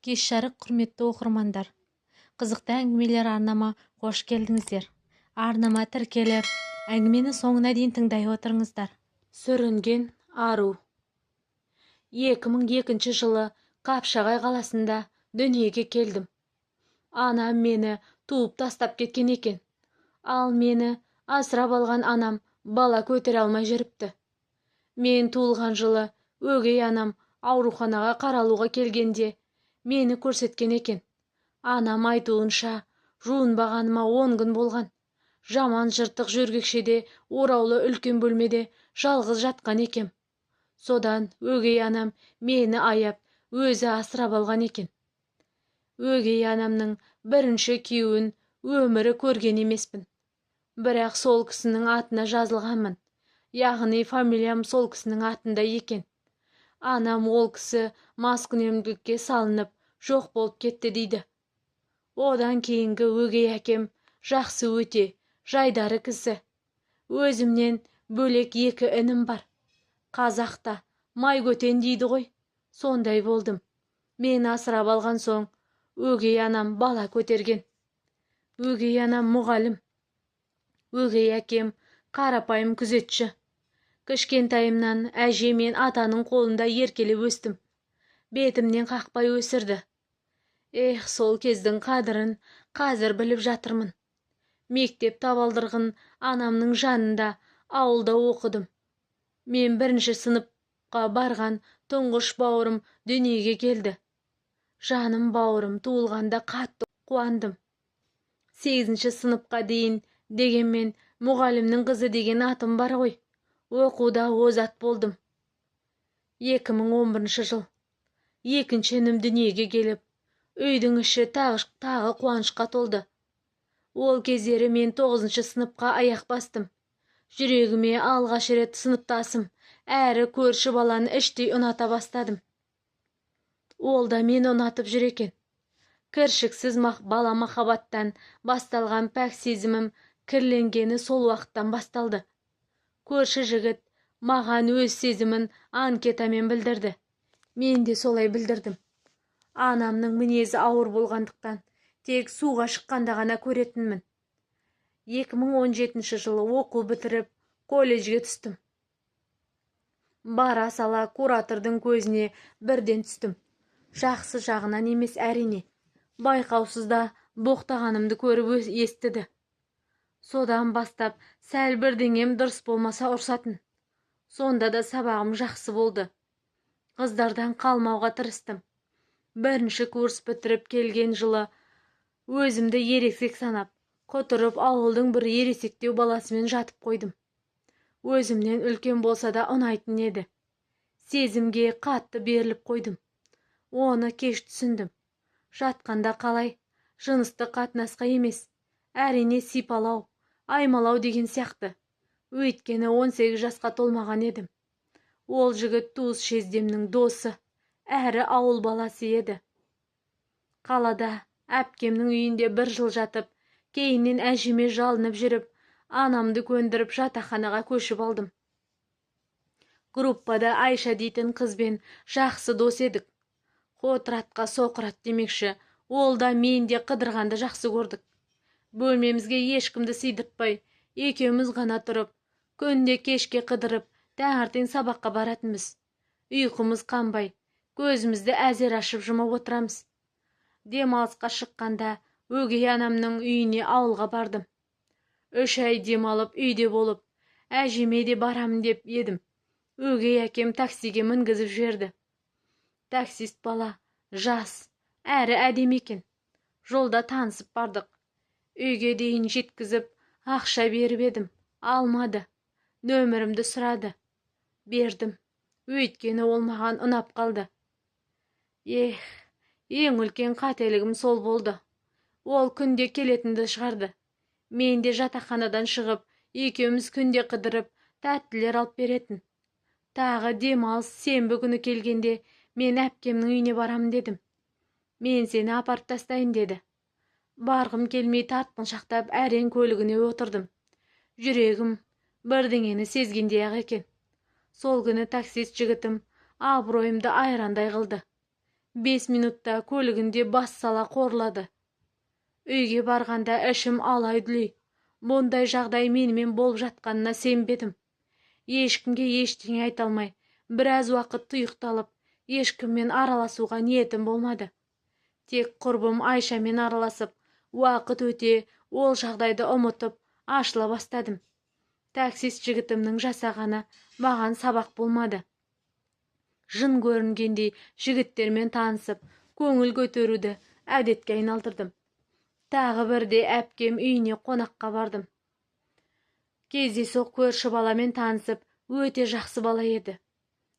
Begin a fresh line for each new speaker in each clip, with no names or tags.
Кеш жарық құрметті оқырмандар. Қызықты әңгімелер арнама қош келдіңіздер. Арнама тіркеліп, әңгімені соңына дейін тыңдай отырыңыздар. Сүрінген ару. 2002 жылы Қапшағай қаласында дүниеге келдім. Анам мені туып тастап кеткен екен. Ал мені асырап алған анам бала көтере алмай жүріпті. Мен туылған жылы өгей анам ауруханаға қаралуға келгенде мені көрсеткен екен. Анам айтуынша жуынбағаныма 10 күн болған. Жаман жыртық жүргекшеде ораулы үлкен бөлмеде жалғыз жатқан екем. Содан өгей анам мені аяп өзі асырап алған екен. Өгей анамның бірінші күйеуін өмірі көрген емеспін. Бірақ сол кісінің атына жазылғанмын. Яғни фамилиям сол кісінің атында екен. Анам ол кісі маскүнемдікке салынып жоқ болып кетті дейді. Одан кейінгі өгей әкем жақсы өте, жайдары кісі. Өзімнен бөлек 2 інім бар. Қазақта майгөтен дейді ғой. Сондай болдым. Мен асырап алған соң өгей анам бала көтерген. Өгей анам мұғалім. Өгей әкем қарапайым күзетші. Кішкентайымнан әже мен атаның қолында еркелеп өстім. Бетімнен қақпай өсірді. Сол кездің қадірін қазір біліп жатырмын. Мектеп табалдырғын анамның жанында ауылда оқыдым. Мен 1-ші сыныпқа барған тұңғыш бауырым дүниеге келді. Жаным бауырым туылғанда қатты қуандым. 8-ші сыныпқа дейін дегенмен мұғалімнің қызы деген атым бар ғой. Оқуда озат болдым. 2011 жыл. 2-ші інім дүниеге келіп, үйдің іші тағы қуанышқа толды. Ол кездері мен 9-ші сыныпқа аяқ бастым. Жүрегіме алғаш рет сыныптасым, әрі көрші баланы іштей ұната бастадым. Ол да мені ұнатып жүр екен. Кіршіксіз бала махаббаттан басталған пәк сезімім кірленгені сол уақыттан басталды. Көрші жігіт маған өз сезімін анкетамен білдірді. Мен де солай білдірдім. Анамның мінезі ауыр болғандықтан тек суға шыққанда ғана көретінмін. 2017 жылы оқу бітіріп колледжге түстім. Бара сала куратордың көзіне бірден түстім. Жақсы жағынан емес әрине. Байқаусызда боқтағанымды көріп естіді. Содан бастап сәл бірдеңем дұрыс болмаса ұрсатын. Сонда да сабағым жақсы болды. Қыздардан қалмауға тырыстым. 1-ші курс бітіріп келген жылы өзімді ересек санап, құтырып ауылдың бір ересектеу баласымен жатып қойдым. Өзімнен үлкен болса да ұнайтын еді. Сезімге қатты беріліп қойдым. Оны кеш түсіндім. Жатқанда қалай, жыныстық қатынасқа емес, әрине сипалау, аймалау деген сияқты. Өйткені 18 жасқа толмаған едім. Ол жігіт туыс жездемнің досы, әрі ауыл баласы еді. Қалада әпкемнің үйінде 1 жыл жатып, кейіннен әжеме жалынып жүріп, анамды көндіріп жатақханаға көшіп алдым. Группада Айша дейтін қызбен жақсы дос едік. Қотыратқа соқырат демекші, ол да мен де қыдырғанды жақсы көрдік. Бөлмемізге ешкімді сыйдыртпай, екеуміз ғана тұрып, күнде кешке қыдырып, таңертең сабаққа баратынбыз. Ұйқымыз қанбай, көзімізді әзер ашып жұмып отырамыз. Демалысқа шыққанда өгей анамның үйіне ауылға бардым. 3 ай демалып үйде болып, әжеме де барамын деп едім. Өгей әкем таксиге мінгізіп жіберді. Таксист бала, жас, әрі әдемі екен. Жолда танысып бардық. Үйге дейін жеткізіп, ақша беріп едім. Алмады. Нөмірімді сұрады. Бердім. Өйткені ол маған ұнап қалды. Ең үлкен қателігім сол болды. Ол күнде келетінді шығарды. Мен де жатақханадан шығып, екеуміз күнде қыдырып, тәттілер алып беретін. Тағы демалыс сенбі күні келгенде мен әпкемнің үйіне барамын дедім. Мен сені апарып тастайын деді. Барғым келмей тартқыншақтап әрең көлігіне отырдым. Жүрегім бірдеңені сезгендей ақ екен. Сол күні таксист жігітім абыройымды айрандай қылды. 5 минутта көлігінде бас сала қорлады. Үйге барғанда ішім алай-дүлей. Бұндай жағдай менімен болып жатқанына сенбедім. Ешкімге ештеңе айта алмай, біраз уақыт тұйықталып, ешкіммен араласуға ниетім болмады. Тек құрбым Айшамен араласып, уақыт өте ол жағдайды ұмытып, ашыла бастадым. Таксист жігітімнің жасағаны маған сабақ болмады. Жын көрінгендей жігіттермен танысып, көңіл көтеруді әдетке айналдырдым. Тағы бірде әпкем үйіне қонаққа бардым. Кездейсоқ көрші баламен танысып, өте жақсы бала еді.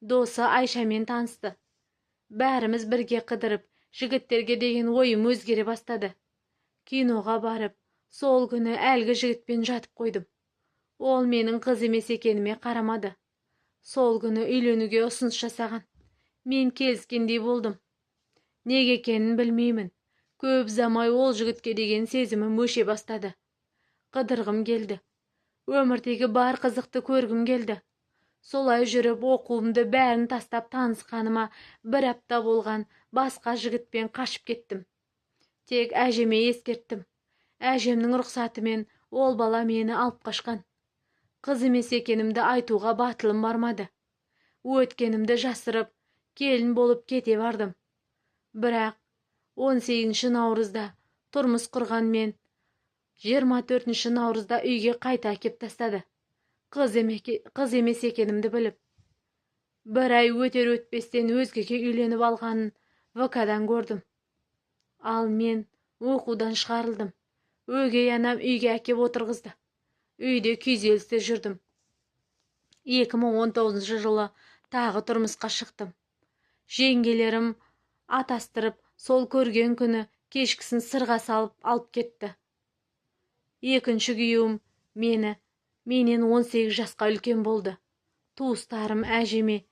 Досы Айшамен танысты. Бәріміз бірге қыдырып, жігіттерге деген ойым өзгере бастады. Киноға барып, сол күні әлгі жігітпен жатып қойдым. Ол менің қыз емес екеніме қарамады. Сол күні үйленуге ұсыныс жасаған. Мен келіскендей болдым. Неге екенін білмеймін. Көп замай ол жігітке деген сезімім өше бастады. Қыдырғым келді. Өмірдегі бар қызықты көргім келді. Солай жүріп оқуымды бәрін тастап танысқаныма бір апта болған басқа жігітпен қашып кеттім. Тек әжеме ескерттім. Әжемнің рұқсатымен ол бала мені алып қашқан. Қыз емес екенімді айтуға батылым бармады. Өткенімді жасырып, келін болып кете бардым. Бірақ 18 наурызда тұрмыс құрған мен 24 наурызда үйге қайта кеп тастады. Қыз емес екенімді біліп. Бір ай өтер өтпестен өзгеге үйленіп алғанын ВК-дан көрдім. Ал мен оқудан шығарылдым. Өгей анам үйге әкеп отырғызды. Үйде күйзелісте жүрдім. 2019 жылы тағы тұрмысқа шықтым. Жеңгелерім атастырып, сол көрген күні кешкісін сырға салып алып кетті. Екінші күйеуім менен 18 жасқа үлкен болды. Туыстарым әжеме,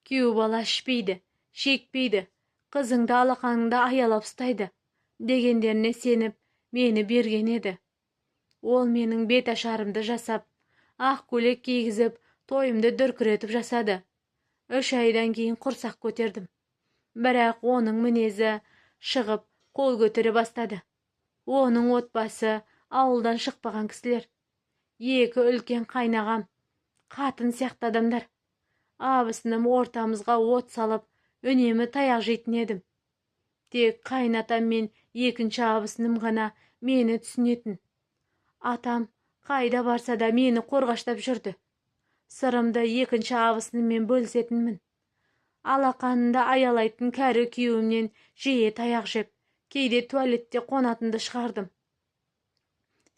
күйеу бала ішпейді, шекпейді, қызыңды алақаныңда аялап ұстайды дегендеріне сеніп мені берген еді. Ол менің бет ашарымды жасап, ақ көйлек кигізіп, тойымды дүркіретіп жасады. 3 айдан кейін құрсақ көтердім. Бірақ оның мінезі шығып, қол көтере бастады. Оның отбасы ауылдан шықпаған кісілер. 2 үлкен қайнағам, қатын сияқты адамдар. Абысыным ортамызға от салып, үнемі таяқ жейтін едім. Тек қайнатам мен екінші абысыным ғана мені түсінетін. Атам қайда барса да мені қорғаштап жүрді. Сырымды екінші абысыныммен бөлісетінмін. Алақанында аялайтын кәрі күйеуімнен жиі таяқ жеп, кейде туалетте қонатынды шығардым.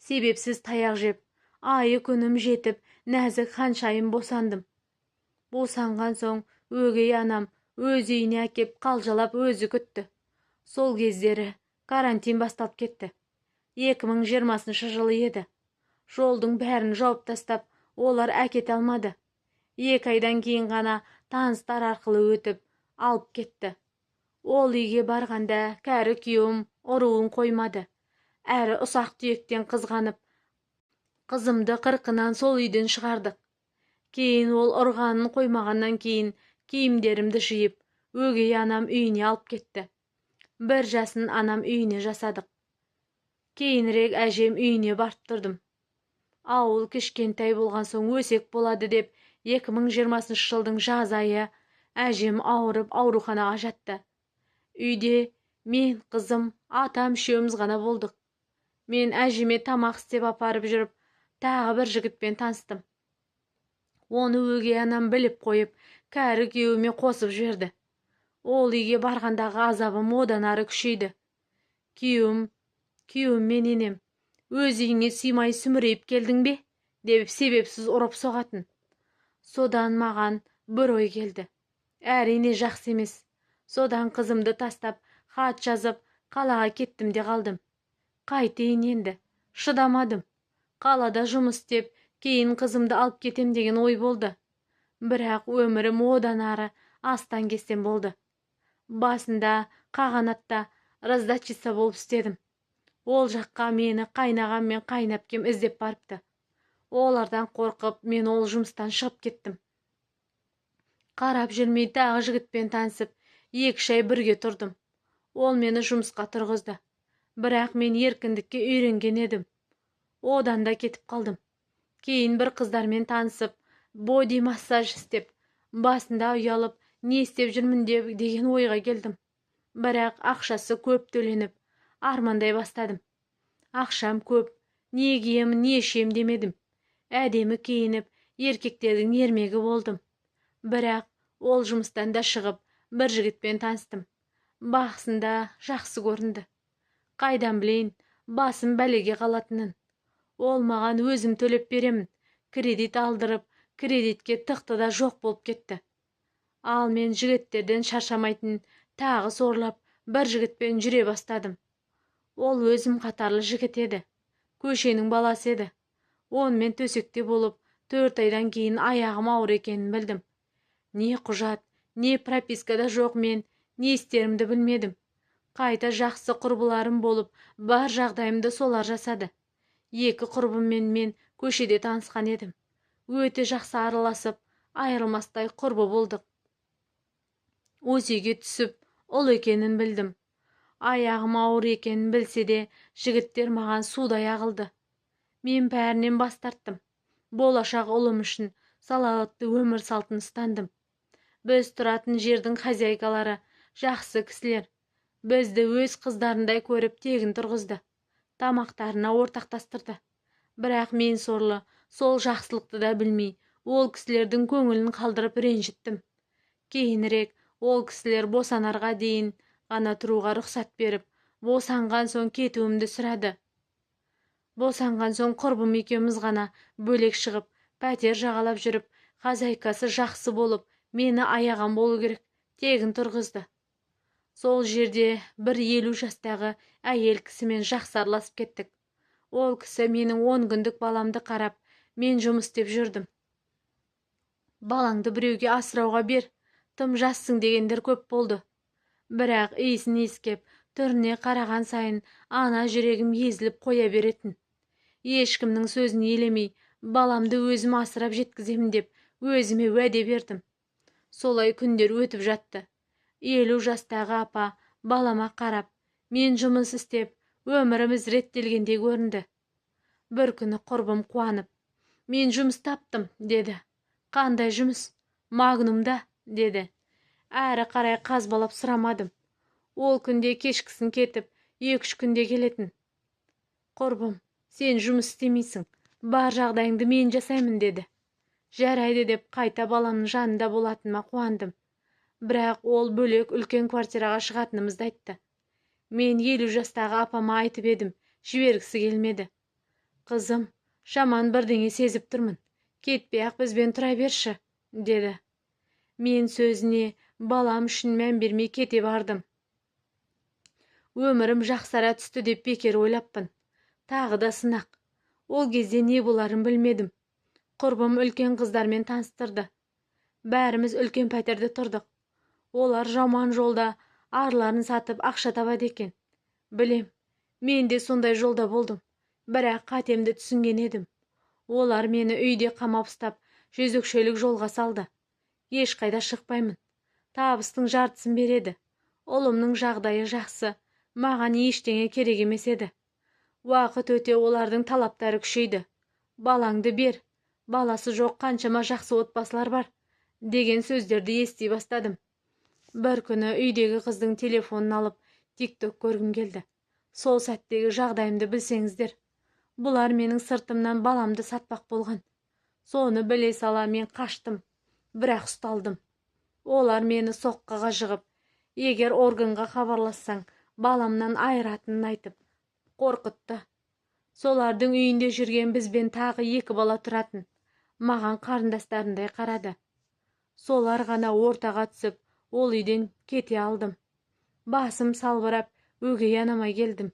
Себепсіз таяқ жеп, айы күнім жетіп, нәзік ханшайым босандым. Босанған соң өгей анам өз үйіне әкеп қалжалап өзі күтті. Сол кездері карантин басталып кетті. 2020 жылы еді. Жолдың бәрін жауып тастап, олар әкете алмады. 2 айдан кейін ғана таныстар арқылы өтіп, алып кетті. Ол үйге барғанда кәрі күйеуім ұруын қоймады. Әрі ұсақ түйектен қызғанып, қызымды қырқынан сол үйден шығардық. Кейін ол ұрғанын қоймағаннан кейін киімдерімді жиып, өгей анам үйіне алып кетті. 1 жасын анам үйіне жасадық. Кейінірек әжем үйіне барып тұрдым. Ауыл кішкентай болған соң өсек болады деп 2020 жылдың жаз айы әжем ауырып ауруханаға жатты. Үйде мен, қызым, атам үшеуміз ғана болдық. Мен әжеме тамақ істеп апарып жүріп, тағы бір жігітпен таныстым. Оны өгей анам біліп қойып, кәрі күйеуіме қосып жіберді. Ол үйге барғандағы азабым одан ары күшейді. Күйеуім мен енем, өз үйіңе сыймай сүмірейіп келдің бе? Деп себепсіз ұрып соғатын. Содан маған бір ой келді. Әрине жақсы емес. Содан қызымды тастап, хат жазып, қалаға кеттім де қалдым. Қайтейін енді, шыдамадым. Қалада жұмыс істеп, кейін қызымды алып кетем деген ой болды. Бірақ өмірім одан ары астан кестен болды. Басында қағанатта раздатчица болып істедім. Ол жаққа мені қайнағам мен қайнапкем іздеп барыпты. Олардан қорқып, мен ол жұмыстан шығып кеттім. Қарап жүрмей тағы жігітпен танысып, 2 ай бірге тұрдым. Ол мені жұмысқа тұрғызды. Бірақ мен еркіндікке үйренген едім. Одан да кетіп қалдым. Кейін бір қыздармен танысып, боди массаж істеп, басында ұялып, не істеп жүрмін деген ойға келдім. Бірақ ақшасы көп төленіп, армандай бастадым. Ақшам көп, не киемін, не ішем демедім. Әдемі киініп, еркектердің ермегі болдым. Бірақ ол жұмыстан да шығып, бір жігітпен таныстым. Бақсында жақсы көрінді. Қайдан білейін, басым бәлеге қалатынын. Ол маған өзім төлеп беремін. Кредит алдырып, кредитке тықты да жоқ болып кетті. Ал мен жігіттерден шаршамайтын, тағы сорлап, бір жігітпен жүре бастадым. Ол өзім қатарлы жігіт еді. Көшенің баласы еді. Онымен төсекте болып, 4 айдан кейін аяғым ауыр екенін білдім. Не құжат, не пропискада жоқ, мен не істерімді білмедім. Қайта жақсы құрбыларым болып, бар жағдайымды солар жасады. 2 құрбыммен мен көшеде танысқан едім. Өте жақсы араласып, айырылмастай құрбы болдық. Өзеге түсіп, ұл екенін білдім. Аяғым ауыр екенін білсе де, жігіттер маған судай ағылды. Мен бәрінен бас тарттым. Болашақ ұлым үшін салауатты өмір салтын ұстандым. Біз тұратын жердің хозяйкалары жақсы кісілер. Бізді өз қыздарындай көріп тегін тұрғызды. Тамақтарына ортақтастырды. Бірақ мен сорлы, сол жақсылықты да білмей, ол кісілердің көңілін қалдырып ренжіттім. Кейінірек ол кісілер босанарға дейін ғана тұруға рұқсат беріп, босанған соң кетуімді сұрады. Босанған соң құрбым екеуміз ғана бөлек шығып, пәтер жағалап жүріп, хозяйкасы жақсы болып, мені аяған болу керек, тегін тұрғызды. Сол жерде бір 50 жастағы әйел кісімен жақсы араласып кеттік. Ол кісі менің 10 күндік баламды қарап, мен жұмыс істеп жүрдім. Балаңды біреуге асырауға бер, тым жассың дегендер көп болды. Бірақ иісін иіскеп, түріне қараған сайын ана жүрегім езіліп қоя беретін. Ешкімнің сөзін елемей, баламды өзім асырап жеткіземін деп, өзіме уәде бердім. Солай күндер өтіп жатты. 50 жастағы апа балама қарап, мен жұмыс істеп, өміріміз реттелгендей көрінді. Бір күні құрбым қуанып, мен жұмыс таптым, деді. Қандай жұмыс? Магнумда, деді. Әрі қарай қазбалап сұрамадым. Ол күнде кешкісін кетіп, 2-3 күнде келетін. Құрбым, сен жұмыс істемейсің, бар жағдайыңды мен жасаймын, деді. Жарайды деп қайта баламның жанында болатыныма қуандым. Бірақ ол бөлек үлкен квартираға шығатынымызды айтты. Мен 50 жастағы апама айтып едім, жібергісі келмеді. Қызым, шаман бірдеңе сезіп тұрмын. Кетпей-ақ бізбен тұра берші, деді. Мен сөзіне балам үшін мән бермей кете бардым. Өмірім жақсара түсті деп бекер ойлаппын. Тағы да сынақ. Ол кезде не боларын білмедім. Құрбым үлкен қыздармен таныстырды. Бәріміз үлкен пәтерде тұрдық. Олар жаман жолда арларын сатып ақша табады екен. Білем, мен де сондай жолда болдым. Бірақ қатемді түсінген едім. Олар мені үйде қамап ұстап, жезөкшелік жолға салды. Ешқайда шықпаймын. Табыстың жартысын береді. Ұлымның жағдайы жақсы. Маған ештеңе керек емес еді. Уақыт өте олардың талаптары күшейді. Балаңды бер. Баласы жоқ қаншама жақсы отбасылар бар, деген сөздерді ести бастадым. Бір күні үйдегі қыздың телефонын алып, TikTok көргім келді. Сол сәттегі жағдайымды білсеңіздер. Бұлар менің сыртымнан баламды сатпақ болған. Соны біле сала мен қаштым, бірақ ұсталдым. Олар мені соққыға жығып, егер органға хабарлассаң, баламнан айыратынын айтып, қорқытты. Солардың үйінде жүрген бізбен тағы 2 бала тұратын. Маған қарындастарындай қарады. Солар ғана ортаға түсіп, ол үйден кете алдым. Басым салбырап, өгей анама келдім.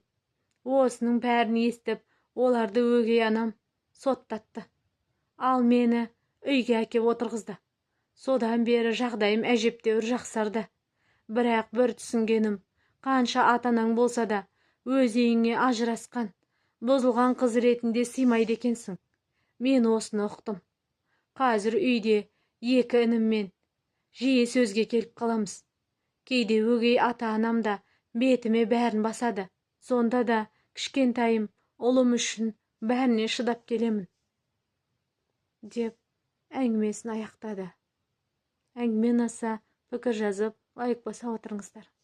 Осының бәрін естіп, оларды өгей анам соттатты. Ал мені үйге әкеп отырғызды. Содан бері жағдайым әжептәуір жақсарды. Бірақ бір түсінгенім, қанша ата-анаң болса да, өз үйіңе ажырасқан, бұзылған қыз ретінде сыймайды екенсің. Мен осыны ұқтым. Қазір үйде 2 ініммен жиі сөзге келіп қаламыз. Кейде өгей ата-анам да betime bärin basady. Sonda da kişkentayım olum üçün bärine şydap gelemin. Dep äňimesini aýaktady. Äňime nasa pikir jazyp, laýyk basa oturuňyzlar.